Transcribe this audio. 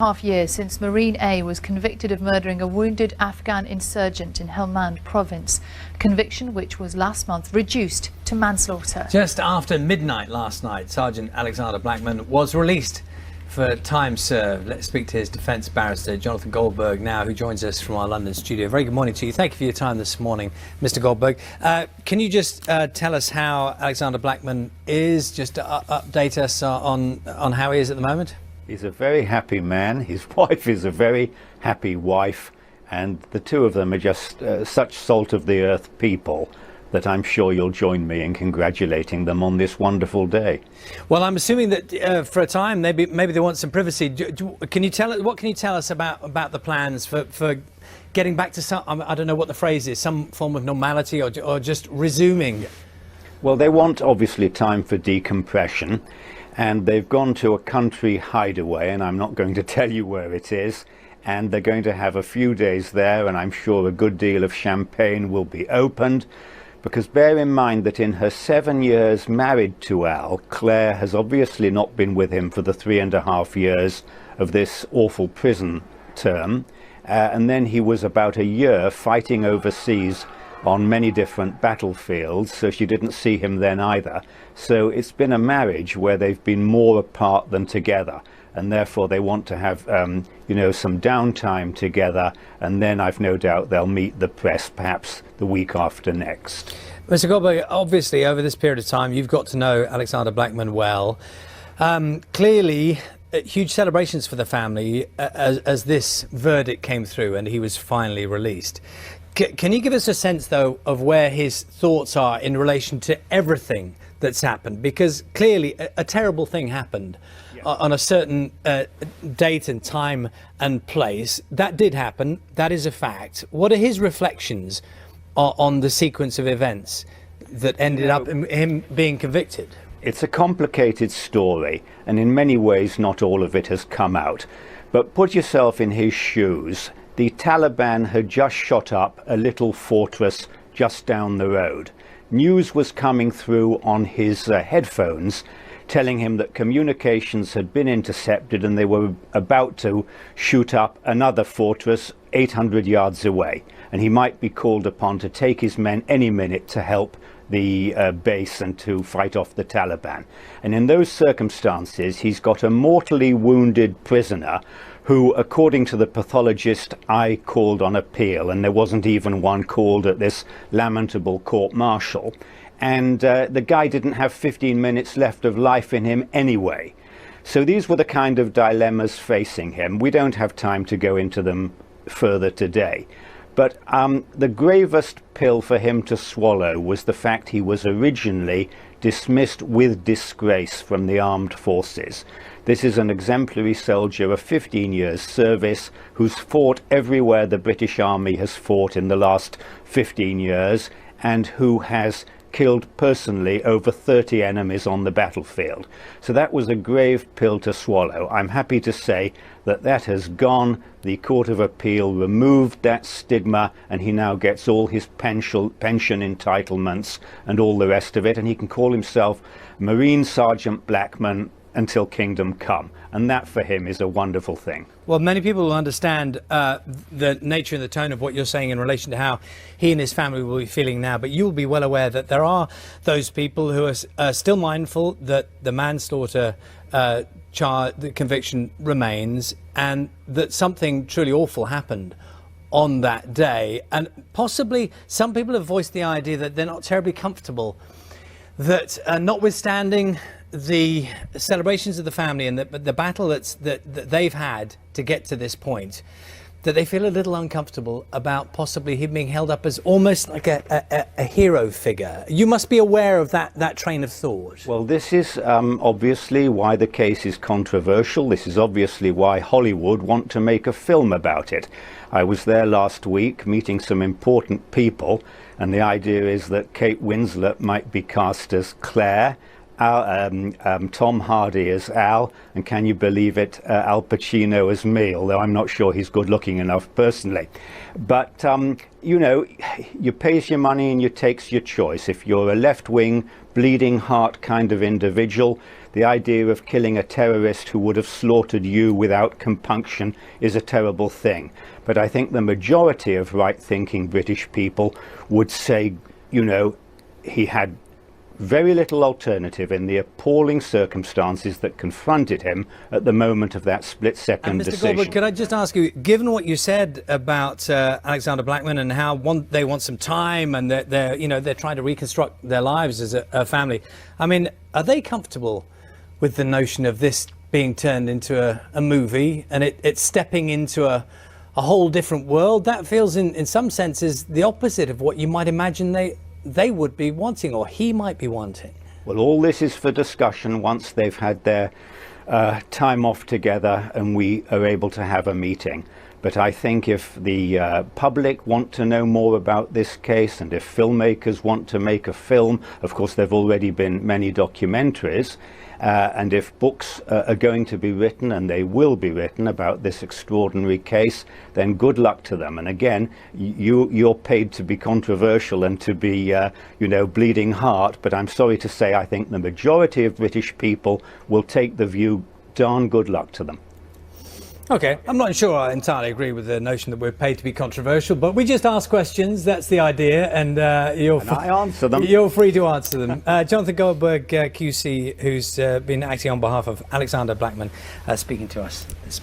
Half years since Marine A was convicted of murdering a wounded Afghan insurgent in Helmand province, conviction which was last month reduced to manslaughter. Just after midnight last night, Sergeant Alexander Blackman was released for time served. Let's speak to his defence barrister, Jonathan Goldberg, now, who joins us from our London studio. Very good morning to you. Thank you for your time this morning, Mr. Goldberg. Can you just tell us how Alexander Blackman is? Just update us on how he is at the moment. He's a very happy man. His wife is a very happy wife, and the two of them are just such salt of the earth people that I'm sure you'll join me in congratulating them on this wonderful day. Well, I'm assuming that for a time maybe they want some privacy. Can you tell us what can you tell us about the plans for getting back to some, I don't know what the phrase is, some form of normality or just resuming? Well, they want obviously time for decompression. And they've gone to a country hideaway, and I'm not going to tell you where it is. And they're going to have a few days there, and I'm sure a good deal of champagne will be opened. Because bear in mind that in her 7 years married to Al, Claire has obviously not been with him for the 3.5 years of this awful prison term. And then he was about a year fighting overseas on many different battlefields, so she didn't see him then either. So it's been a marriage where they've been more apart than together, and therefore they want to have some downtime together, and then I've no doubt they'll meet the press perhaps the week after next. Mr. Goldberg, obviously over this period of time you've got to know Alexander Blackman well. Clearly huge celebrations for the family as this verdict came through and he was finally released. Can you give us a sense, though, of where his thoughts are in relation to everything that's happened? Because clearly a terrible thing happened on a certain date and time and place. That did happen. That is a fact. What are his reflections on the sequence of events that ended up in him being convicted? It's a complicated story, and in many ways not all of it has come out. But put yourself in his shoes. The Taliban had just shot up a little fortress just down the road. News was coming through on his headphones telling him that communications had been intercepted and they were about to shoot up another fortress 800 yards away. And he might be called upon to take his men any minute to help the base and to fight off the Taliban. And in those circumstances, he's got a mortally wounded prisoner who, according to the pathologist, I called on appeal, and there wasn't even one called at this lamentable court-martial. And the guy didn't have 15 minutes left of life in him anyway. So these were the kind of dilemmas facing him. We don't have time to go into them further today. But the gravest pill for him to swallow was the fact he was originally dismissed with disgrace from the armed forces. This is an exemplary soldier of 15 years service who's fought everywhere the British Army has fought in the last 15 years and who has killed personally over 30 enemies on the battlefield. So that was a grave pill to swallow. I'm happy to say that that has gone. The Court of Appeal removed that stigma, and he now gets all his pension entitlements and all the rest of it, and he can call himself Marine Sergeant Blackman until kingdom come, and that for him is a wonderful thing. Well, many people will understand the nature and the tone of what you're saying in relation to how he and his family will be feeling now, but you'll be well aware that there are those people who are still mindful that the manslaughter the conviction remains, and that something truly awful happened on that day. And possibly some people have voiced the idea that they're not terribly comfortable that notwithstanding the celebrations of the family and the battle that they've had to get to this point, that they feel a little uncomfortable about possibly him being held up as almost like a hero figure. You must be aware of that train of thought. Well, this is obviously why the case is controversial. This is obviously why Hollywood want to make a film about it. I was there last week meeting some important people, and the idea is that Kate Winslet might be cast as Claire, Tom Hardy as Al, and can you believe it, Al Pacino as me, although I'm not sure he's good looking enough personally. But, you pays your money and you takes your choice. If you're a left-wing, bleeding heart kind of individual, the idea of killing a terrorist who would have slaughtered you without compunction is a terrible thing. But I think the majority of right-thinking British people would say, you know, he had very little alternative in the appalling circumstances that confronted him at the moment of that split-second Mr. decision. Goldberg, could I just ask you, given what you said about Alexander Blackman and how they want some time and they're trying to reconstruct their lives as a family, I mean, are they comfortable with the notion of this being turned into a movie and it's stepping into a whole different world? That feels in some senses the opposite of what you might imagine they would be wanting, or he might be wanting. Well, all this is for discussion once they've had their time off together and we are able to have a meeting. But I think if the public want to know more about this case, and if filmmakers want to make a film, of course there have already been many documentaries, and if books are going to be written, and they will be written, about this extraordinary case, then good luck to them. And again, you're paid to be controversial and to be, bleeding heart, but I'm sorry to say I think the majority of British people will take the view, darn good luck to them. Okay, I'm not sure I entirely agree with the notion that we're paid to be controversial, but we just ask questions. That's the idea, and I answer them. You're free to answer them. Jonathan Goldberg, QC, who's been acting on behalf of Alexander Blackman, speaking to us.